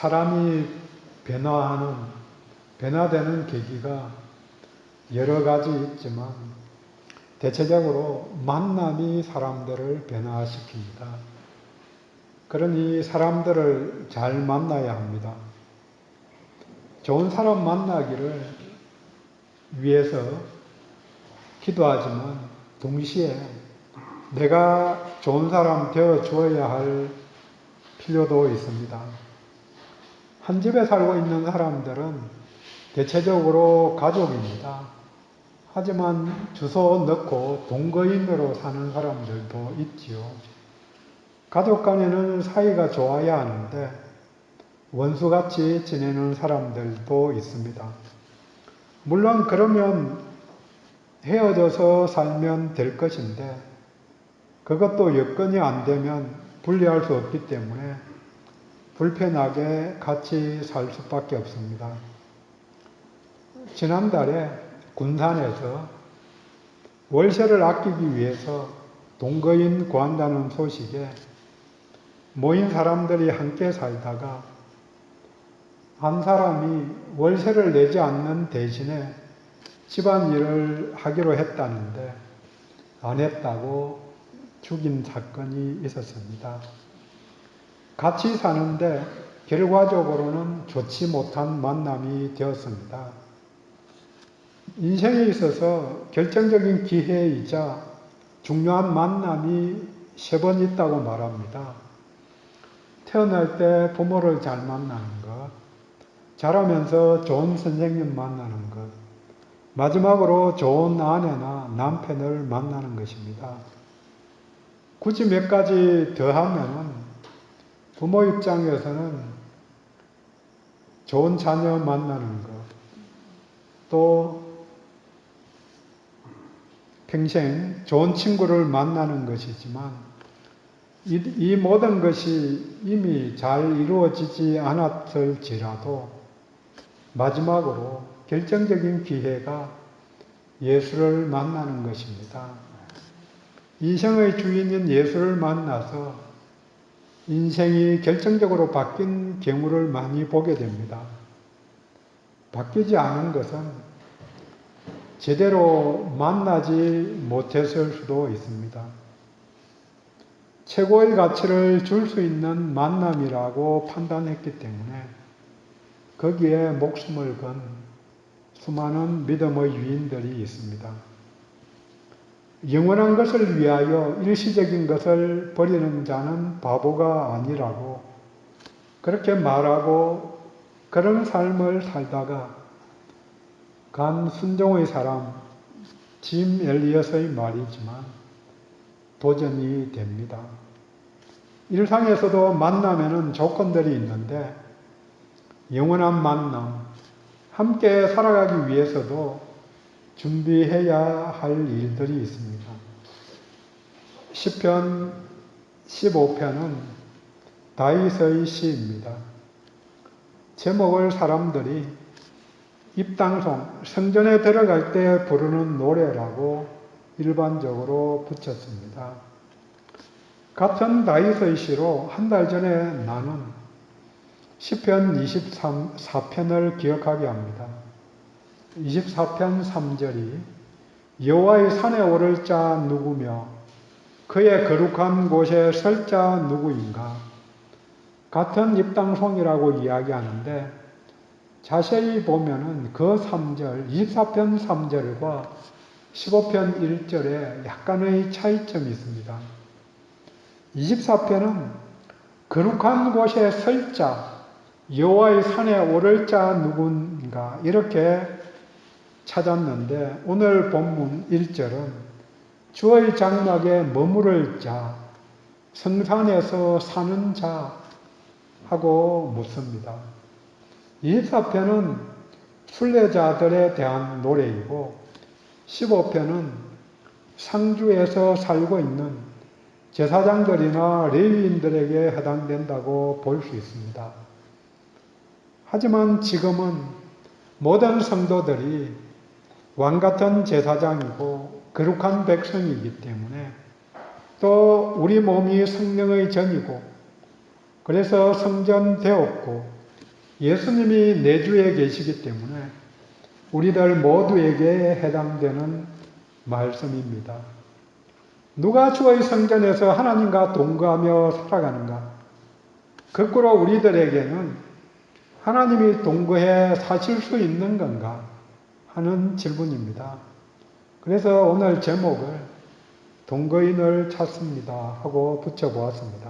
사람이 변화되는 계기가 여러 가지 있지만 대체적으로 만남이 사람들을 변화시킵니다. 그러니 사람들을 잘 만나야 합니다. 좋은 사람 만나기를 위해서 기도하지만 동시에 내가 좋은 사람 되어 주어야 할 필요도 있습니다. 한 집에 살고 있는 사람들은 대체적으로 가족입니다. 하지만 주소 넣고 동거인으로 사는 사람들도 있지요. 가족 간에는 사이가 좋아야 하는데 원수같이 지내는 사람들도 있습니다. 물론 그러면 헤어져서 살면 될 것인데 그것도 여건이 안 되면 분리할 수 없기 때문에 불편하게 같이 살 수밖에 없습니다. 지난달에 군산에서 월세를 아끼기 위해서 동거인 구한다는 소식에 모인 사람들이 함께 살다가 한 사람이 월세를 내지 않는 대신에 집안일을 하기로 했다는데 안 했다고 죽인 사건이 있었습니다. 같이 사는데 결과적으로는 좋지 못한 만남이 되었습니다. 인생에 있어서 결정적인 기회이자 중요한 만남이 3번 있다고 말합니다. 태어날 때 부모를 잘 만나는 것, 자라면서 좋은 선생님 만나는 것, 마지막으로 좋은 아내나 남편을 만나는 것입니다. 굳이 몇 가지 더 하면 부모 입장에서는 좋은 자녀 만나는 것, 또 평생 좋은 친구를 만나는 것이지만 이 모든 것이 이미 잘 이루어지지 않았을지라도 마지막으로 결정적인 기회가 예수를 만나는 것입니다. 인생의 주인인 예수를 만나서 인생이 결정적으로 바뀐 경우를 많이 보게 됩니다. 바뀌지 않은 것은 제대로 만나지 못했을 수도 있습니다. 최고의 가치를 줄 수 있는 만남이라고 판단했기 때문에 거기에 목숨을 건 수많은 믿음의 유인들이 있습니다. 영원한 것을 위하여 일시적인 것을 버리는 자는 바보가 아니라고 그렇게 말하고 그런 삶을 살다가 간 순종의 사람 짐 엘리엇의 말이지만 도전이 됩니다. 일상에서도 만남에는 조건들이 있는데 영원한 만남, 함께 살아가기 위해서도 준비해야 할 일들이 있습니다. 시편 15편은 다윗의 시입니다. 제목을 사람들이 입당송, 성전에 들어갈 때 부르는 노래라고 일반적으로 붙였습니다. 같은 다윗의 시로 한 달 전에 나눈 시편 24편을 기억하게 합니다. 24편 3절이 여호와의 산에 오를 자 누구며 그의 거룩한 곳에 설 자 누구인가? 같은 입당송이라고 이야기하는데 자세히 보면은 그 3절, 24편 3절과 15편 1절에 약간의 차이점이 있습니다. 24편은 거룩한 곳에 설 자, 여호와의 산에 오를 자 누군가 이렇게 찾았는데 오늘 본문 1절은 주의 장막에 머무를 자, 성산에서 사는 자 하고 묻습니다. 24편은 순례자들에 대한 노래이고 15편은 상주에서 살고 있는 제사장들이나 레위인들에게 해당된다고 볼 수 있습니다. 하지만 지금은 모든 성도들이 왕같은 제사장이고 거룩한 백성이기 때문에 또 우리 몸이 성령의 전이고 그래서 성전되었고 예수님이 내주에 계시기 때문에 우리들 모두에게 해당되는 말씀입니다. 누가 주의 성전에서 하나님과 동거하며 살아가는가? 거꾸로 우리들에게는 하나님이 동거해 사실 수 있는 건가? 하는 질문입니다. 그래서 오늘 제목을 동거인을 찾습니다 하고 붙여보았습니다.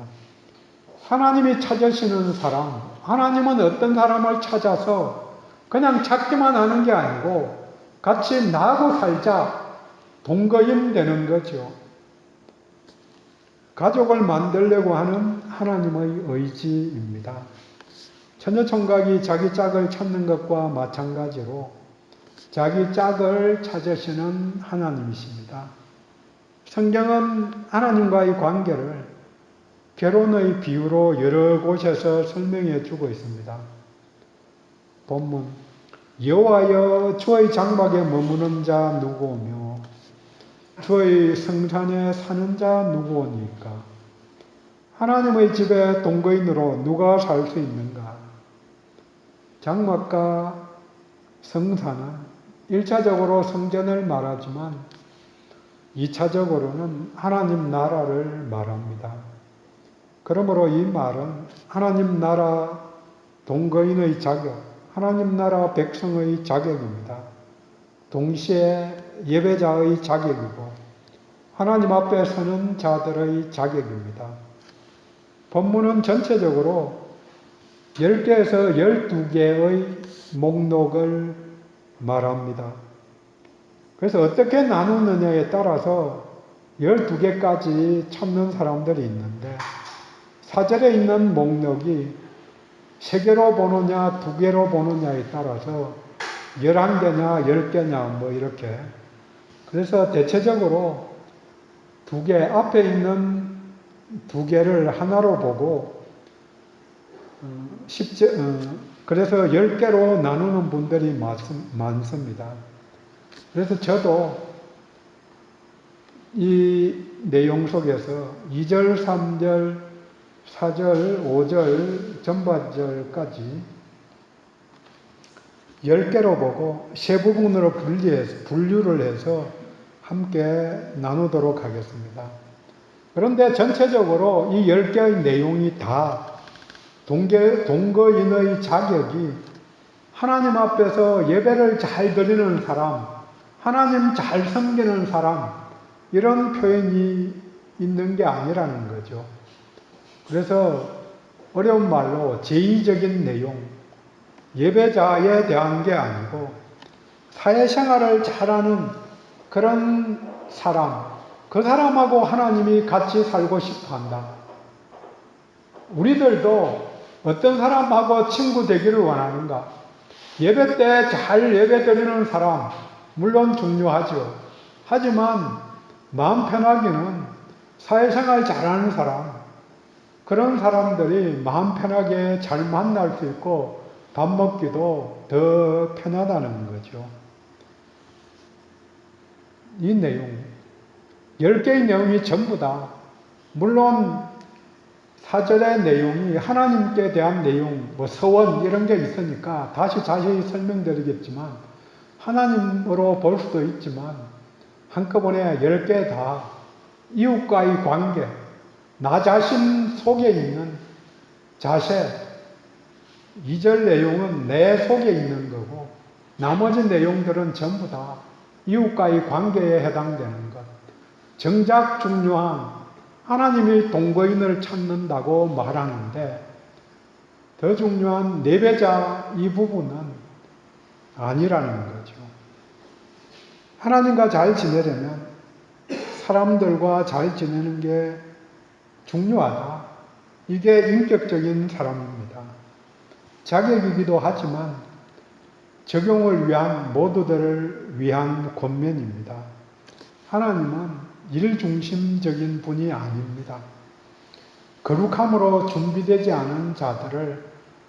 하나님이 찾으시는 사람, 하나님은 어떤 사람을 찾아서 그냥 찾기만 하는 게 아니고 같이 나하고 살자, 동거인 되는 거죠. 가족을 만들려고 하는 하나님의 의지입니다. 처녀총각이 자기 짝을 찾는 것과 마찬가지로 자기 짝을 찾으시는 하나님이십니다. 성경은 하나님과의 관계를 결혼의 비유로 여러 곳에서 설명해 주고 있습니다. 본문 여호와여 주의 장막에 머무는 자 누구오며 주의 성산에 사는 자 누구오니까? 하나님의 집에 동거인으로 누가 살 수 있는가? 장막과 성산은 1차적으로 성전을 말하지만 2차적으로는 하나님 나라를 말합니다. 그러므로 이 말은 하나님 나라 동거인의 자격, 하나님 나라 백성의 자격입니다. 동시에 예배자의 자격이고 하나님 앞에 서는 자들의 자격입니다. 본문은 전체적으로 10개에서 12개의 목록을 말합니다. 그래서 어떻게 나누느냐에 따라서 12개까지 찾는 사람들이 있는데 4절에 있는 목록이 3개로 보느냐 2개로 보느냐에 따라서 11개냐 10개냐 뭐 이렇게. 그래서 대체적으로 2개 앞에 있는 2개를 하나로 보고 그래서 10개로 나누는 분들이 많습니다. 그래서 저도 이 내용 속에서 2절, 3절, 4절, 5절, 전반절까지 10개로 보고 세 부분으로 분류를 해서 함께 나누도록 하겠습니다. 그런데 전체적으로 이 10개의 내용이 다 동거인의 자격이 하나님 앞에서 예배를 잘 드리는 사람, 하나님 잘 섬기는 사람, 이런 표현이 있는 게 아니라는 거죠. 그래서 어려운 말로 제의적인 내용, 예배자에 대한 게 아니고 사회생활을 잘하는 그런 사람, 그 사람하고 하나님이 같이 살고 싶어 한다. 우리들도 어떤 사람하고 친구 되기를 원하는가? 예배 때 잘 예배 드리는 사람, 물론 중요하죠. 하지만 마음 편하기는 사회생활 잘하는 사람, 그런 사람들이 마음 편하게 잘 만날 수 있고 밥 먹기도 더 편하다는 거죠. 이 내용, 10개의 내용이 전부 다, 물론 4절의 내용이 하나님께 대한 내용, 뭐 서원 이런 게 있으니까 다시 자세히 설명드리겠지만 하나님으로 볼 수도 있지만 한꺼번에 10개 다 이웃과의 관계, 나 자신 속에 있는 자세, 2절 내용은 내 속에 있는 거고 나머지 내용들은 전부 다 이웃과의 관계에 해당되는 것. 정작 중요한 하나님이 동거인을 찾는다고 말하는데 더 중요한 예배자 이 부분은 아니라는 거죠. 하나님과 잘 지내려면 사람들과 잘 지내는 게 중요하다. 이게 인격적인 사람입니다. 자격이기도 하지만 적용을 위한 모두들을 위한 권면입니다. 하나님은 일중심적인 분이 아닙니다. 거룩함으로 준비되지 않은 자들을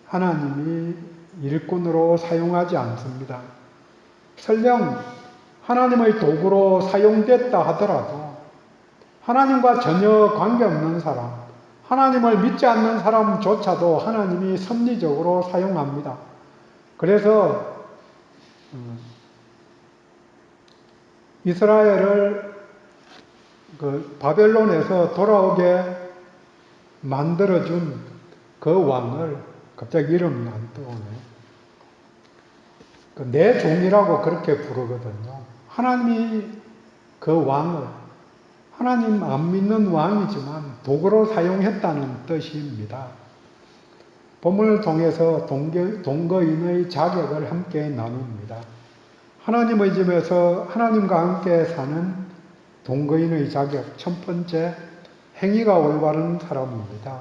하나님이 일꾼으로 사용하지 않습니다. 설령 하나님의 도구로 사용됐다 하더라도 하나님과 전혀 관계없는 사람, 하나님을 믿지 않는 사람조차도 하나님이 섭리적으로 사용합니다. 그래서 이스라엘을 그 바벨론에서 돌아오게 만들어준 그 왕을, 갑자기 이름이 안 떠오네요. 내 종이라고 그렇게 부르거든요. 하나님이 그 왕을, 하나님 안 믿는 왕이지만 도구로 사용했다는 뜻입니다. 본문을 통해서 동거인의 자격을 함께 나눕니다. 하나님의 집에서 하나님과 함께 사는 동거인의 자격, 첫 번째, 행위가 올바른 사람입니다.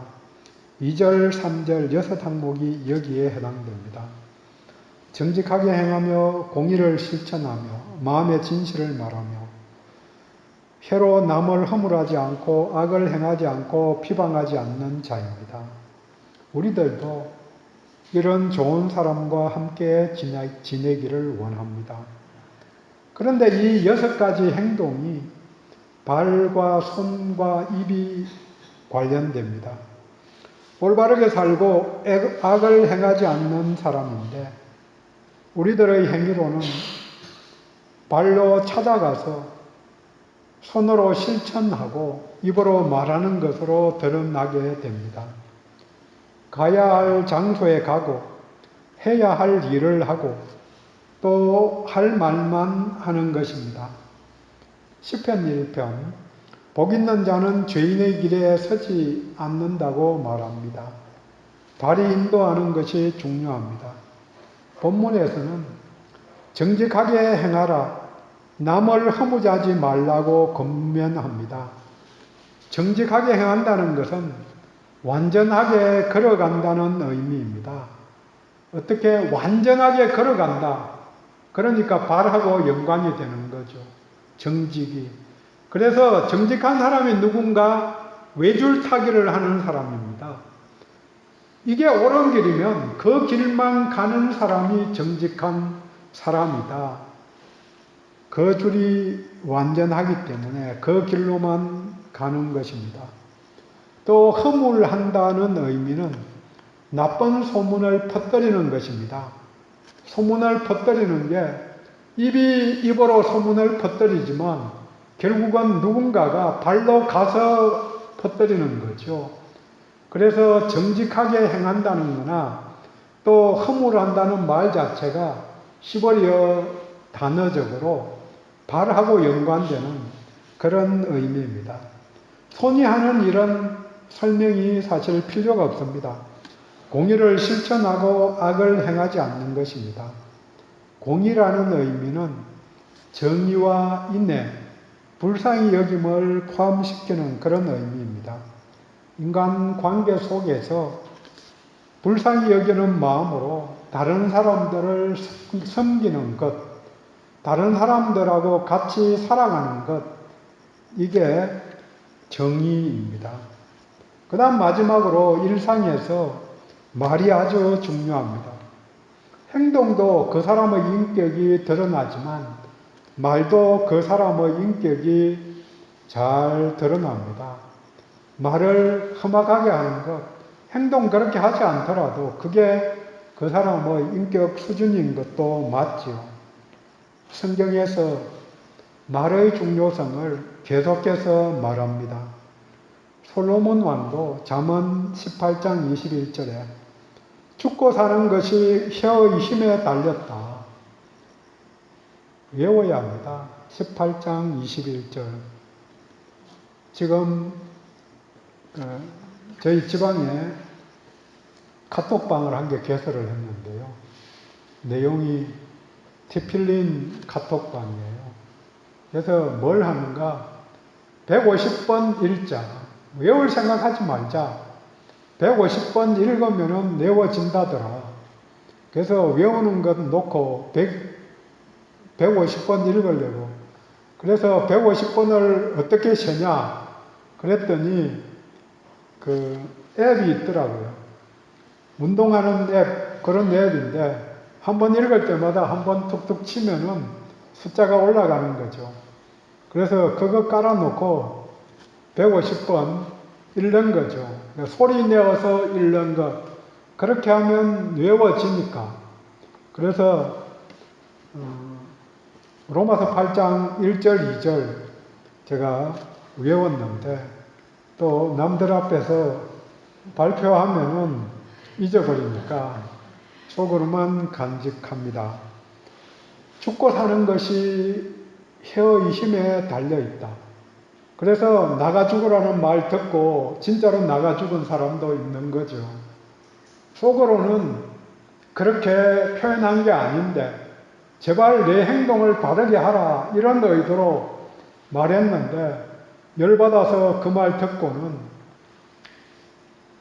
2절, 3절, 6항목이 여기에 해당됩니다. 정직하게 행하며 공의를 실천하며 마음의 진실을 말하며 혀로 남을 허물하지 않고 악을 행하지 않고 비방하지 않는 자입니다. 우리들도 이런 좋은 사람과 함께 지내기를 원합니다. 그런데 이 6가지 행동이 발과 손과 입이 관련됩니다. 올바르게 살고 악을 행하지 않는 사람인데 우리들의 행위로는 발로 찾아가서 손으로 실천하고 입으로 말하는 것으로 드러나게 됩니다. 가야 할 장소에 가고 해야 할 일을 하고 또 할 말만 하는 것입니다. 시편 1편, 복 있는 자는 죄인의 길에 서지 않는다고 말합니다. 달이 인도하는 것이 중요합니다. 본문에서는 정직하게 행하라, 남을 허무하지 말라고 권면합니다. 정직하게 행한다는 것은 완전하게 걸어간다는 의미입니다. 어떻게 완전하게 걸어간다. 그러니까 발하고 연관이 되는 거죠. 정직이. 그래서 정직한 사람이 누군가 외줄타기를 하는 사람입니다. 이게 옳은 길이면 그 길만 가는 사람이 정직한 사람이다. 그 줄이 완전하기 때문에 그 길로만 가는 것입니다. 또 허물한다는 의미는 나쁜 소문을 퍼뜨리는 것입니다. 소문을 퍼뜨리는 게 입이 입으로 소문을 퍼뜨리지만 결국은 누군가가 발로 가서 퍼뜨리는 거죠. 그래서 정직하게 행한다는 거나 또 허물한다는 말 자체가 시버리어 단어적으로 발하고 연관되는 그런 의미입니다. 손이 하는 일은 설명이 사실 필요가 없습니다. 공의를 실천하고 악을 행하지 않는 것입니다. 공의라는 의미는 정의와 인내, 불쌍히 여김을 포함시키는 그런 의미입니다. 인간 관계 속에서 불쌍히 여기는 마음으로 다른 사람들을 섬기는 것, 다른 사람들하고 같이 살아가는 것, 이게 정의입니다. 그 다음 마지막으로 일상에서 말이 아주 중요합니다. 행동도 그 사람의 인격이 드러나지만 말도 그 사람의 인격이 잘 드러납니다. 말을 험악하게 하는 것, 행동 그렇게 하지 않더라도 그게 그 사람의 인격 수준인 것도 맞지요. 성경에서 말의 중요성을 계속해서 말합니다. 솔로몬 왕도 잠언 18장 21절에 죽고 사는 것이 혀의 힘에 달렸다. 외워야 합니다. 18장 21절. 지금 저희 지방에 카톡방을 한 개 개설을 했는데요. 내용이 티필린 카톡방이에요. 그래서 뭘 하는가? 150번 읽자. 외울 생각하지 말자. 150번 읽으면 외워진다더라. 그래서 외우는 것 놓고 150번 읽으려고. 그래서 150번을 어떻게 쉬냐? 그랬더니 그 앱이 있더라고요. 운동하는 앱, 그런 앱인데 한 번 읽을 때마다 한 번 툭툭 치면은 숫자가 올라가는 거죠. 그래서 그거 깔아놓고 150번 읽는 거죠. 소리 내어서 읽는 것, 그렇게 하면 외워지니까. 그래서 로마서 8장 1절, 2절 제가 외웠는데 또 남들 앞에서 발표하면은 잊어버리니까 속으로만 간직합니다. 죽고 사는 것이 혀의 힘에 달려있다. 그래서 나가 죽으라는 말 듣고 진짜로 나가 죽은 사람도 있는 거죠. 속으로는 그렇게 표현한 게 아닌데 제발 내 행동을 바르게 하라 이런 의도로 말했는데 열받아서 그 말 듣고는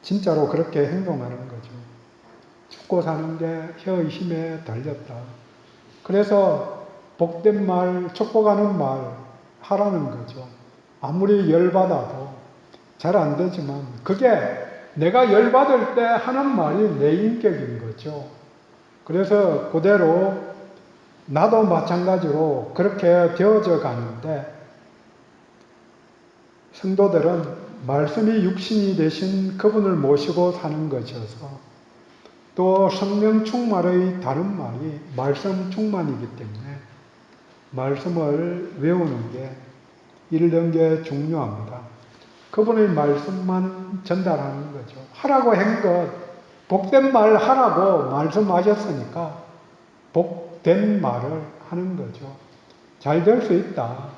진짜로 그렇게 행동하는 거죠. 죽고 사는 게 혀의 힘에 달렸다. 그래서 복된 말, 축복하는 말 하라는 거죠. 아무리 열받아도 잘 안 되지만 그게 내가 열받을 때 하는 말이 내 인격인 거죠. 그래서 그대로 나도 마찬가지로 그렇게 되어져 가는데 성도들은 말씀이 육신이 되신 그분을 모시고 사는 것이어서 또 성령 충만의 다른 말이 말씀 충만이기 때문에 말씀을 외우는 게 읽는 게 중요합니다. 그분의 말씀만 전달하는 거죠. 하라고 한 것, 복된 말 하라고 말씀하셨으니까 복된 말을 하는 거죠. 잘 될 수 있다.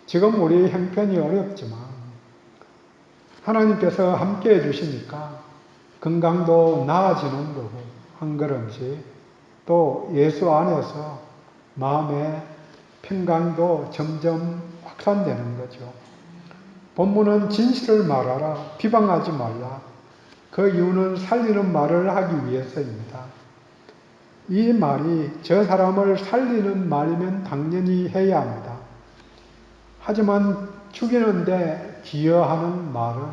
지금 우리 형편이 어렵지만 하나님께서 함께 해주시니까 건강도 나아지는 거고 한 걸음씩 또 예수 안에서 마음의 평강도 점점 확산되는 거죠. 본문은 진실을 말하라, 비방하지 말라. 그 이유는 살리는 말을 하기 위해서입니다. 이 말이 저 사람을 살리는 말이면 당연히 해야 합니다. 하지만 죽이는데 기여하는 말은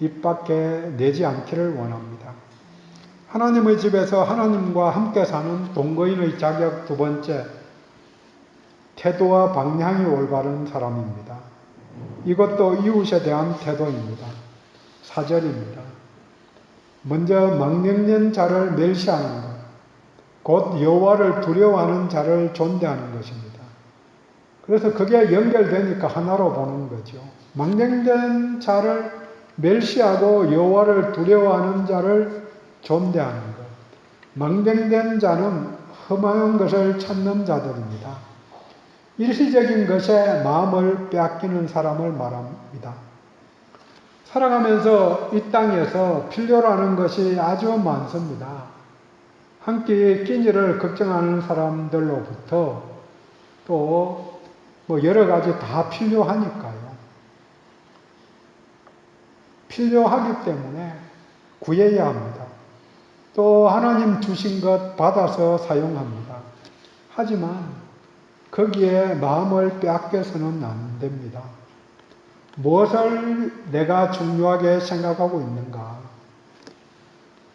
입 밖에 내지 않기를 원합니다. 하나님의 집에서 하나님과 함께 사는 동거인의 자격 두 번째, 태도와 방향이 올바른 사람입니다. 이것도 이웃에 대한 태도입니다. 4절입니다. 먼저 망령된 자를 멸시하는 것, 곧 여호와를 두려워하는 자를 존대하는 것입니다. 그래서 그게 연결되니까 하나로 보는 거죠. 망령된 자를 멸시하고 여호와를 두려워하는 자를 존대하는 것. 망령된 자는 험한 것을 찾는 자들입니다. 일시적인 것에 마음을 빼앗기는 사람을 말합니다. 살아가면서 이 땅에서 필요로 하는 것이 아주 많습니다. 한 끼 끼니를 걱정하는 사람들로부터 또 여러 가지 다 필요하니까요. 필요하기 때문에 구해야 합니다. 또 하나님 주신 것 받아서 사용합니다. 하지만 거기에 마음을 빼앗겨서는 안 됩니다. 무엇을 내가 중요하게 생각하고 있는가?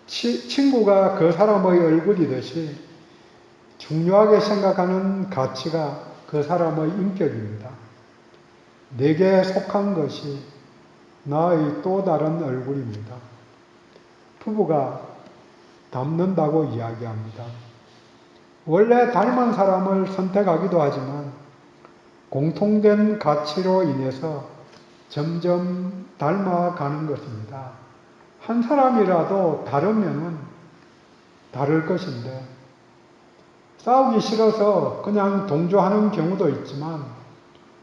친구가 그 사람의 얼굴이듯이 중요하게 생각하는 가치가 그 사람의 인격입니다. 내게 속한 것이 나의 또 다른 얼굴입니다. 부부가 닮는다고 이야기합니다. 원래 닮은 사람을 선택하기도 하지만 공통된 가치로 인해서 점점 닮아가는 것입니다. 한 사람이라도 다르면은 다를 것인데 싸우기 싫어서 그냥 동조하는 경우도 있지만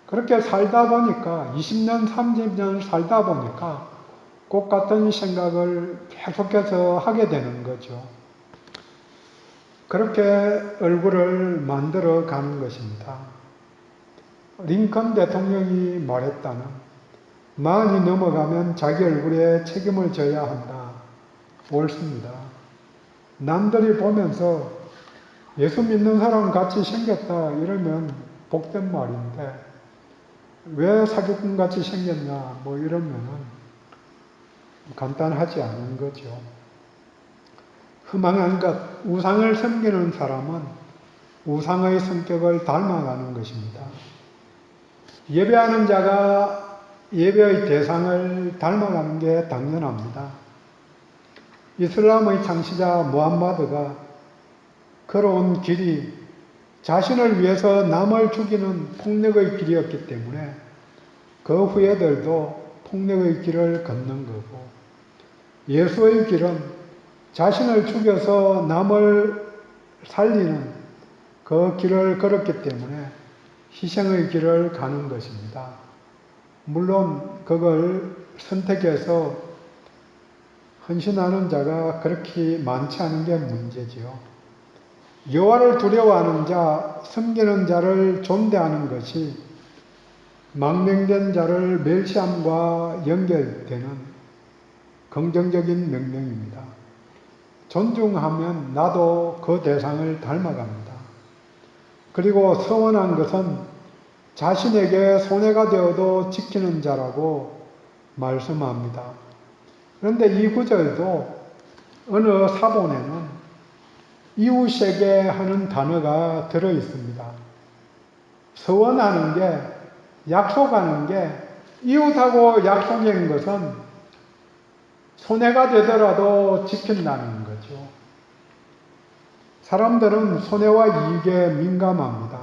그렇게 살다 보니까 20년, 30년 살다 보니까 꼭 같은 생각을 계속해서 하게 되는 거죠. 그렇게 얼굴을 만들어 가는 것입니다. 링컨 대통령이 말했다는 마흔이 넘어가면 자기 얼굴에 책임을 져야 한다. 옳습니다. 남들이 보면서 예수 믿는 사람 같이 생겼다 이러면 복된 말인데 왜 사기꾼 같이 생겼냐 이러면은 간단하지 않은 거죠. 허망한 것, 우상을 섬기는 사람은 우상의 성격을 닮아가는 것입니다. 예배하는 자가 예배의 대상을 닮아가는 게 당연합니다. 이슬람의 창시자 무함마드가 걸어온 길이 자신을 위해서 남을 죽이는 폭력의 길이었기 때문에 그 후예들도 폭력의 길을 걷는 거고, 예수의 길은 자신을 죽여서 남을 살리는 그 길을 걸었기 때문에 희생의 길을 가는 것입니다. 물론 그걸 선택해서 헌신하는 자가 그렇게 많지 않은 게 문제지요. 여호와를 두려워하는 자, 섬기는 자를 존대하는 것이 망명된 자를 멸시함과 연결되는 긍정적인 명령입니다. 존중하면 나도 그 대상을 닮아갑니다. 그리고 서원한 것은 자신에게 손해가 되어도 지키는 자라고 말씀합니다. 그런데 이 구절도 어느 사본에는 이웃에게 하는 단어가 들어 있습니다. 서원하는 게, 약속하는 게, 이웃하고 약속한 것은 손해가 되더라도 지킨다는 거죠. 사람들은 손해와 이익에 민감합니다.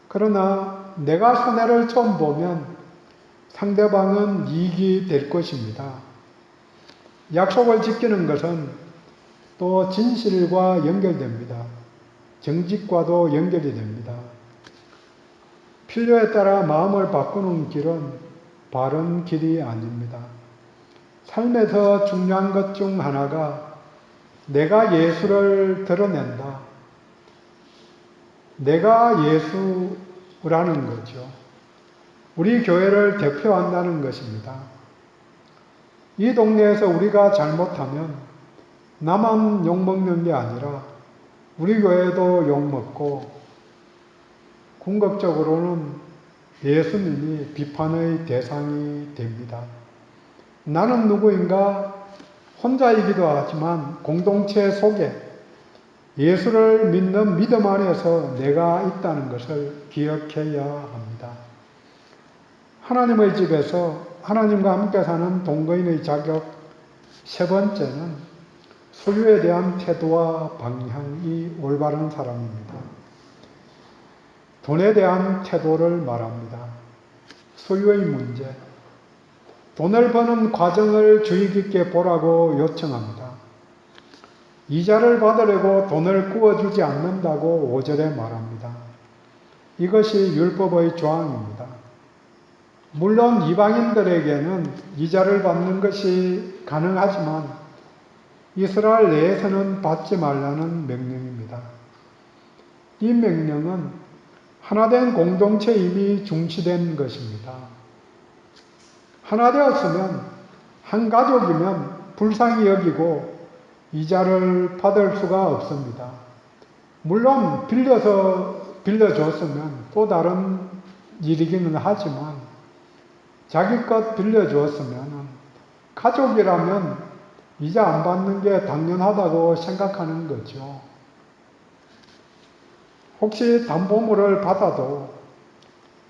그러나 내가 손해를 좀 보면 상대방은 이익이 될 것입니다. 약속을 지키는 것은 또 진실과 연결됩니다. 정직과도 연결이 됩니다. 필요에 따라 마음을 바꾸는 길은 바른 길이 아닙니다. 삶에서 중요한 것 중 하나가 내가 예수를 드러낸다. 내가 예수라는 거죠. 우리 교회를 대표한다는 것입니다. 이 동네에서 우리가 잘못하면 나만 욕먹는 게 아니라 우리 교회도 욕먹고 궁극적으로는 예수님이 비판의 대상이 됩니다. 나는 누구인가? 혼자이기도 하지만 공동체 속에 예수를 믿는 믿음 안에서 내가 있다는 것을 기억해야 합니다. 하나님의 집에서 하나님과 함께 사는 동거인의 자격 세 번째는 소유에 대한 태도와 방향이 올바른 사람입니다. 돈에 대한 태도를 말합니다. 소유의 문제. 돈을 버는 과정을 주의 깊게 보라고 요청합니다. 이자를 받으려고 돈을 구워주지 않는다고 5절에 말합니다. 이것이 율법의 조항입니다. 물론 이방인들에게는 이자를 받는 것이 가능하지만 이스라엘 내에서는 받지 말라는 명령입니다. 이 명령은 하나된 공동체에 이미 중시된 것입니다. 하나 되었으면 한 가족이면 불쌍히 여기고 이자를 받을 수가 없습니다. 물론 빌려줬으면 또 다른 일이기는 하지만 자기 것 빌려주었으면 가족이라면 이자 안 받는 게 당연하다고 생각하는 거죠. 혹시 담보물을 받아도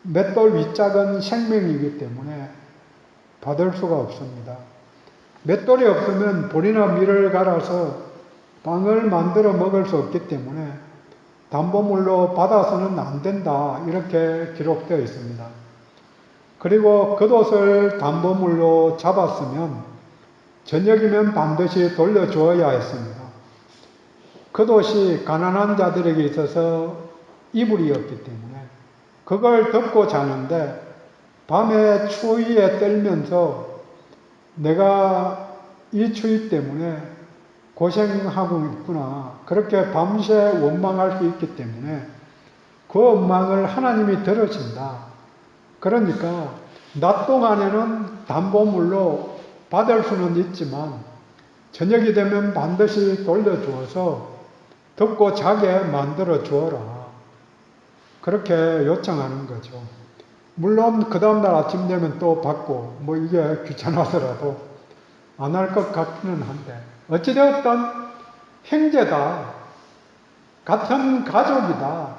맷돌 윗짝은 생명이기 때문에 받을 수가 없습니다. 맷돌이 없으면 볼이나 밀을 갈아서 빵을 만들어 먹을 수 없기 때문에 담보물로 받아서는 안 된다, 이렇게 기록되어 있습니다. 그리고 겉옷을 담보물로 잡았으면 저녁이면 반드시 돌려주어야 했습니다. 겉옷이 가난한 자들에게 있어서 이불이었기 때문에 그걸 덮고 자는데 밤에 추위에 떨면서 내가 이 추위 때문에 고생하고 있구나, 그렇게 밤새 원망할 수 있기 때문에 그 원망을 하나님이 들으신다. 그러니까 낮 동안에는 담보물로 받을 수는 있지만 저녁이 되면 반드시 돌려주어서 덮고 자게 만들어 주어라, 그렇게 요청하는 거죠. 물론 그 다음날 아침 되면 또 받고 뭐 이게 귀찮아서라도 안 할 것 같기는 한데 어찌되었든 형제다, 같은 가족이다.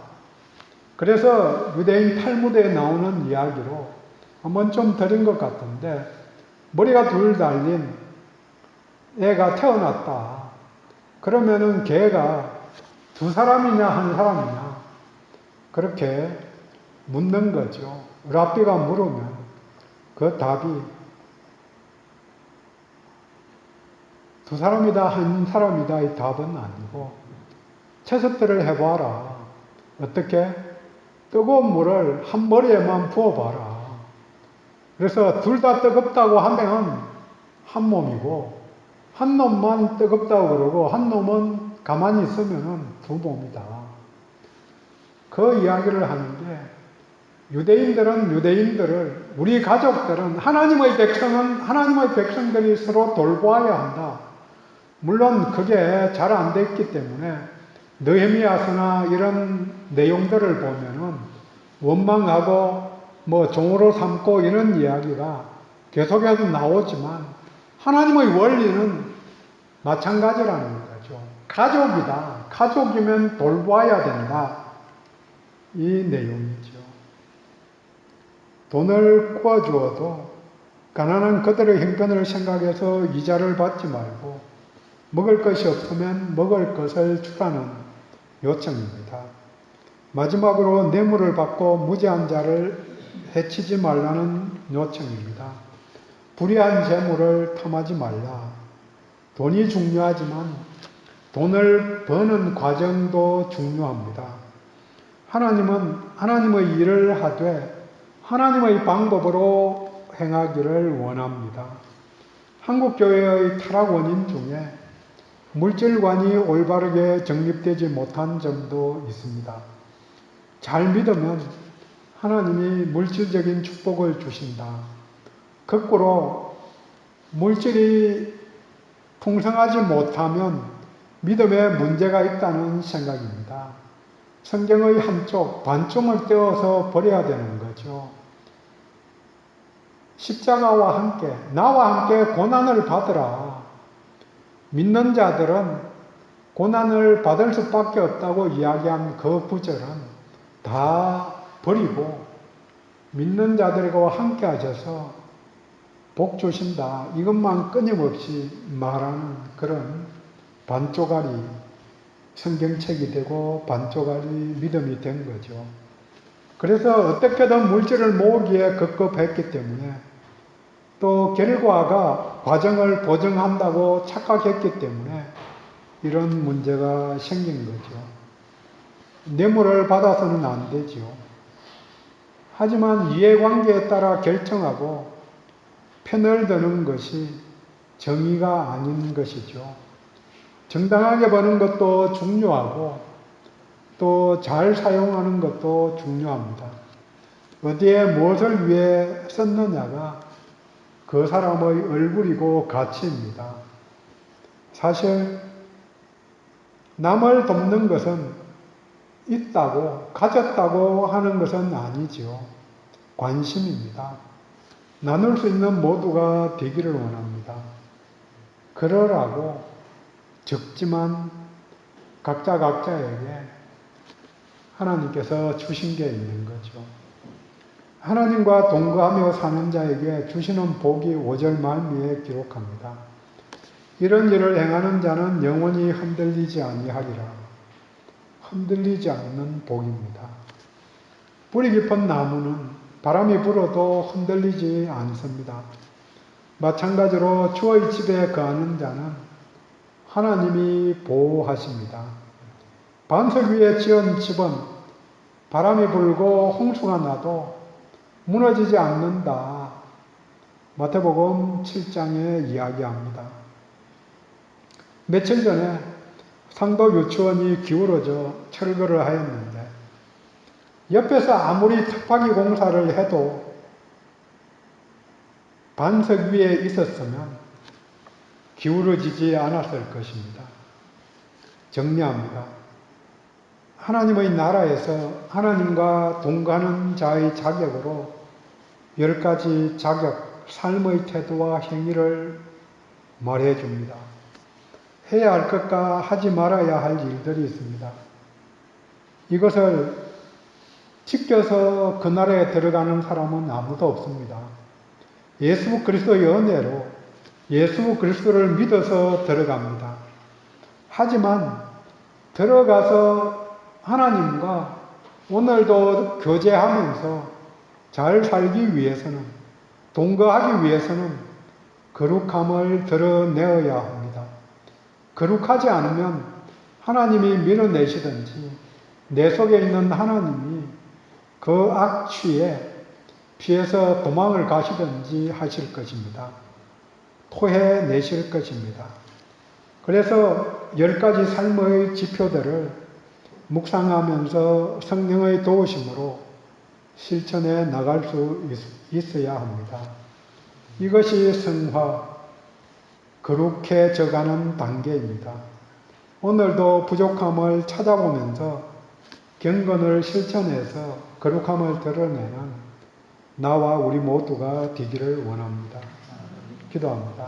그래서 유대인 탈무드에 나오는 이야기로 한번 좀 드린 것 같은데, 머리가 둘 달린 애가 태어났다. 그러면은 걔가 두 사람이냐 한 사람이냐 그렇게 묻는 거죠. 랍비가 물으면 그 답이 두 사람이다 한 사람이다 이 답은 아니고 테스트를 해봐라. 어떻게? 뜨거운 물을 한 머리에만 부어봐라. 그래서 둘 다 뜨겁다고 하면 한 몸이고 한 놈만 뜨겁다고 그러고 한 놈은 가만히 있으면 두 몸이다. 그 이야기를 하는데 유대인들은 유대인들을 우리 가족들은 하나님의 백성은 하나님의 백성들이 서로 돌보아야 한다. 물론 그게 잘 안 됐기 때문에 느헤미야서나 이런 내용들을 보면은 원망하고 뭐 종으로 삼고 이런 이야기가 계속해서 나오지만 하나님의 원리는 마찬가지라는 거죠. 가족이다. 가족이면 돌봐야 된다. 이 내용이죠. 돈을 구워주어도 가난한 그들의 형편을 생각해서 이자를 받지 말고 먹을 것이 없으면 먹을 것을 주라는 요청입니다. 마지막으로 뇌물을 받고 무죄한 자를 해치지 말라는 요청입니다. 불의한 재물을 탐하지 말라. 돈이 중요하지만 돈을 버는 과정도 중요합니다. 하나님은 하나님의 일을 하되 하나님의 방법으로 행하기를 원합니다. 한국교회의 타락 원인 중에 물질관이 올바르게 정립되지 못한 점도 있습니다. 잘 믿으면 하나님이 물질적인 축복을 주신다. 거꾸로 물질이 풍성하지 못하면 믿음에 문제가 있다는 생각입니다. 성경의 한쪽, 반쪽을 떼어서 버려야 되는 거죠. 십자가와 함께, 나와 함께 고난을 받으라. 믿는 자들은 고난을 받을 수밖에 없다고 이야기한 그 구절은 다 버리고 믿는 자들과 함께 하셔서 복 주신다. 이것만 끊임없이 말하는 그런 반쪽알이 성경책이 되고 반쪽알이 믿음이 된 거죠. 그래서 어떻게든 물질을 모으기에 급급했기 때문에 또 결과가 과정을 보증한다고 착각했기 때문에 이런 문제가 생긴 거죠. 뇌물을 받아서는 안 되죠. 하지만 이해관계에 따라 결정하고 편을 드는 것이 정의가 아닌 것이죠. 정당하게 버는 것도 중요하고 또 잘 사용하는 것도 중요합니다. 어디에 무엇을 위해 썼느냐가 그 사람의 얼굴이고 가치입니다. 사실 남을 돕는 것은 있다고 가졌다고 하는 것은 아니죠. 관심입니다. 나눌 수 있는 모두가 되기를 원합니다. 그러라고 적지만 각자에게 하나님께서 주신 게 있는 거죠. 하나님과 동거하며 사는 자에게 주시는 복이 5절 말미에 기록합니다. 이런 일을 행하는 자는 영원히 흔들리지 아니하리라. 흔들리지 않는 복입니다. 뿌리 깊은 나무는 바람이 불어도 흔들리지 않습니다. 마찬가지로 주의 집에 거하는 자는 하나님이 보호하십니다. 반석 위에 지은 집은 바람이 불고 홍수가 나도 무너지지 않는다. 마태복음 7장에 이야기합니다. 며칠 전에 상도 유치원이 기울어져 철거를 하였는데 옆에서 아무리 탑하기 공사를 해도 반석 위에 있었으면 기울어지지 않았을 것입니다. 정리합니다. 하나님의 나라에서 하나님과 동거하는 자의 자격으로 10가지 자격, 삶의 태도와 행위를 말해줍니다. 해야 할 것과 하지 말아야 할 일들이 있습니다. 이것을 지켜서 그 나라에 들어가는 사람은 아무도 없습니다. 예수 그리스도의 은혜로 예수 그리스도를 믿어서 들어갑니다. 하지만 들어가서 하나님과 오늘도 교제하면서 잘 살기 위해서는, 동거하기 위해서는 거룩함을 드러내어야 합니다. 거룩하지 않으면 하나님이 밀어내시든지 내 속에 있는 하나님이 그 악취에 피해서 도망을 가시든지 하실 것입니다. 토해내실 것입니다. 그래서 10가지 삶의 지표들을 묵상하면서 성령의 도우심으로 실천해 나갈 수 있어야 합니다. 이것이 성화, 거룩해져가는 단계입니다. 오늘도 부족함을 찾아보면서 경건을 실천해서 거룩함을 드러내는 나와 우리 모두가 되기를 원합니다. 기도합니다.